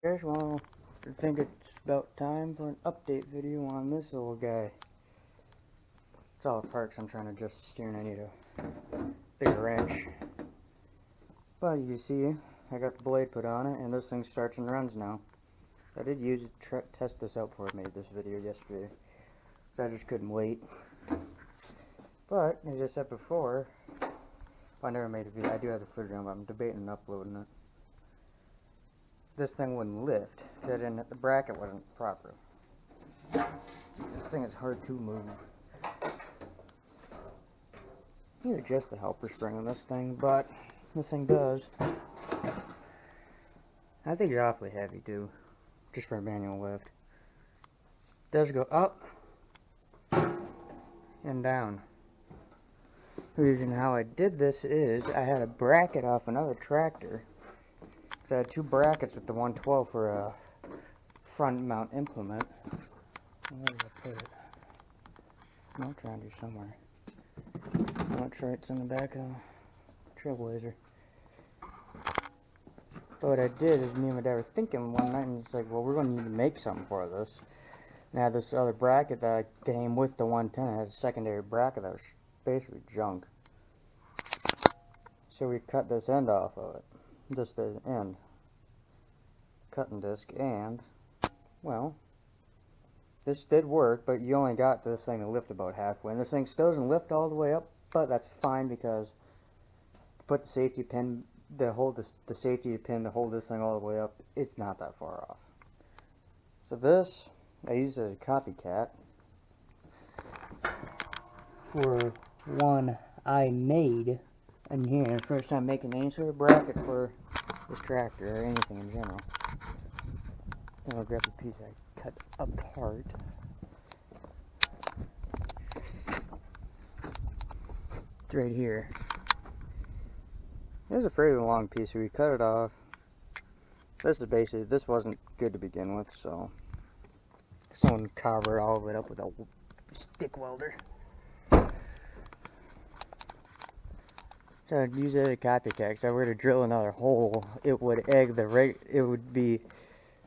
Guys, well, I think it's about time for an update video on this little guy. It's all the parts I'm trying to adjust the steering. I need a bigger wrench. But you see, I got the blade put on it, and this thing starts and runs now. I did use it to test this out before I made this video yesterday, so I just couldn't wait. But, as I said before, I never made a video. I do have the footage on, but I'm debating uploading it. This thing wouldn't lift, because the bracket wasn't proper. This thing is hard to move. You adjust the helper spring on this thing, but this thing does. I think it's awfully heavy too, just for a manual lift. It does go up and down. The reason how I did this is I had a bracket off another tractor. So I had two brackets with the 112 for a front mount implement. Where did I put it? I'm trying to do somewhere. I'm not sure it's in the back of the Trailblazer. But what I did is me and my dad were thinking one night, and it's like, well, we're going to need to make something for this. And I had this other bracket that came with the 110. It had a secondary bracket that was basically junk. So we cut this end off of it. Just the end. Cutting disc, and, well, this did work, but you only got this thing to lift about halfway. And this thing still doesn't lift all the way up, but that's fine because to put the safety pin, the safety pin to hold this thing all the way up, it's not that far off. So this, I use as a copycat for one I made in here. First time making any sort of bracket for this tractor or anything in general. And I'll grab the piece I cut apart. It's right here. It was a fairly long piece, so we cut it off. This is basically, this wasn't good to begin with, so someone covered all of it up with a stick welder. So I'd use it as a copycat, because if I were to drill another hole, it would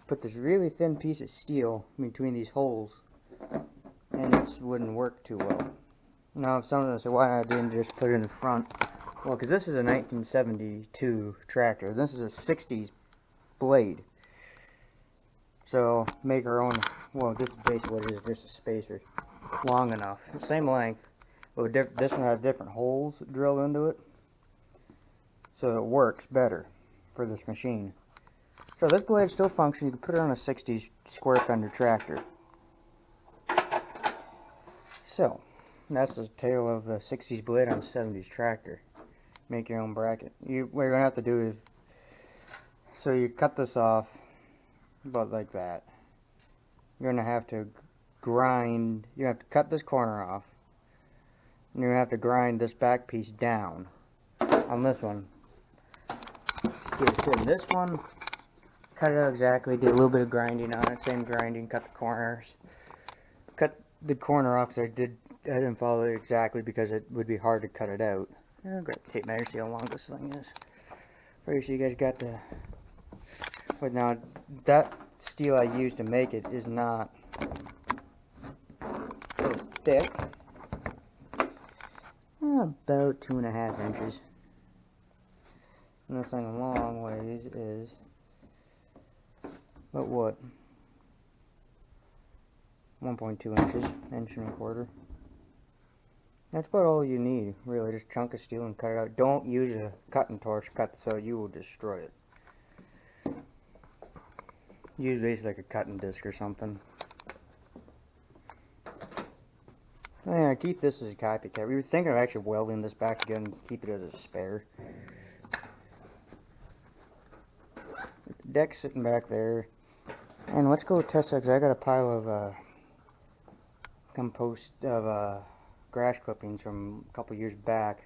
put this really thin piece of steel between these holes, and it wouldn't work too well. Now, if someone would say, why I didn't just put it in the front? Well, because this is a 1972 tractor. This is a 60s blade. So, make our own, well, this is basically what it is, just a spacer. Long enough. Same length, but this one has different holes drilled into it. So it works better for this machine. So this blade still functions. You can put it on a 60s square fender tractor. So, that's the tale of the 60s blade on a 70s tractor. Make your own bracket. What you're going to have to do is, so you cut this off about like that. You're going to have to grind, you have to cut this corner off. And you have to grind this back piece down on this one. Get it fit in this one. Cut it out exactly, did a little bit of grinding on it, same grinding, cut the corners. Cut the corner off, because I didn't follow it exactly because it would be hard to cut it out. I'll grab the tape measure, see how long this thing is. Alright, so you guys got the, but now that steel I used to make it is not as thick. About 2.5 inches. And this thing a long ways is, but what? 1.2 inches, inch and a quarter. That's about all you need, really. Just chunk of steel and cut it out. Don't use a cutting torch to cut this out, you will destroy it. Use basically like a cutting disc or something. Yeah, keep this as a copycat. We were thinking of actually welding this back again and keep it as a spare. The deck's sitting back there. And let's go test it, because I got a pile of grass clippings from a couple years back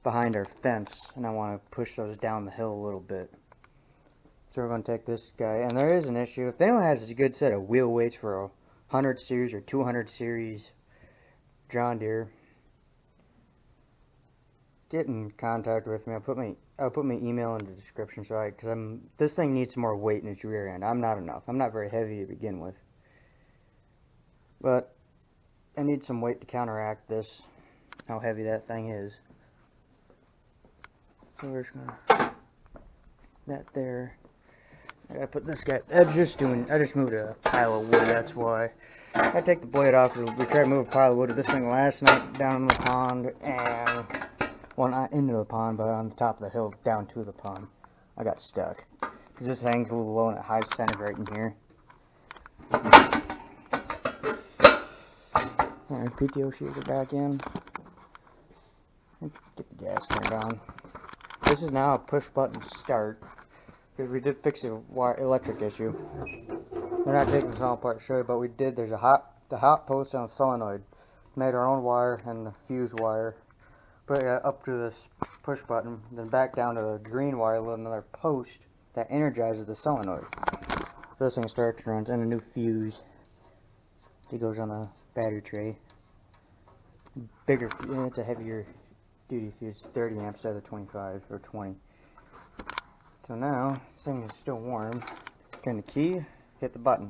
behind our fence, and I want to push those down the hill a little bit. So we're going to take this guy, and there is an issue. If anyone has a good set of wheel weights for a 100 series or 200 series John Deere, get in contact with me. I'll put my email in the description, this thing needs some more weight in its rear end. I'm not enough. I'm not very heavy to begin with, but I need some weight to counteract this, how heavy that thing is. So we're just gonna that there. I gotta put this guy. I just moved a pile of wood. That's why. I take the blade off because we tried to move a pile of wood to this thing last night down in the pond, and well, not into the pond, but on the top of the hill down to the pond. I got stuck because this hangs a little low and it hides center right in here. Alright, PTO sheets are back in. Get the gas turned on. This is now a push button start because we did fix the electric issue. We're not taking this all apart to show you, but we did. There's the hot post on the solenoid. Made our own wire and the fuse wire. Put it up to this push button, then back down to the green wire, another post that energizes the solenoid. So this thing starts and runs, and a new fuse. It goes on the battery tray. Bigger, it's a heavier duty fuse, 30 amps instead of 25 or 20. So now, this thing is still warm. Turn the key, hit the button.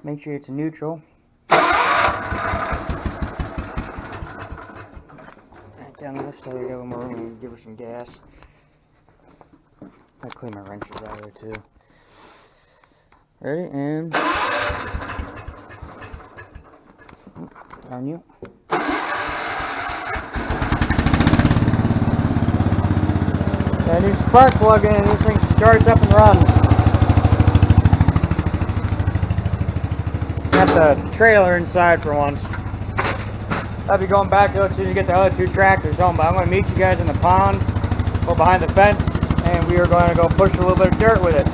Make sure it's in neutral. Right down this side, we got a little more room, and give her some gas. I clean my wrenches out of there too. Ready, and on you. And new spark plug in, and this thing starts up and runs. Got the trailer inside for once. I'll be going back to it as soon as you get the other two tractors home, but I'm going to meet you guys in the pond or behind the fence, and we are going to go push a little bit of dirt with it.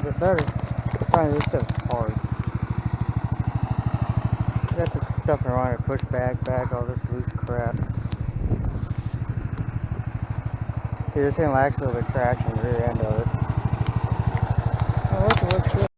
little bit better. Finally, this stuff's hard. You got this stuff around it, push back, all this loose crap. See, this thing lacks a little bit of traction at the rear end of it. Oh, look, it looks good.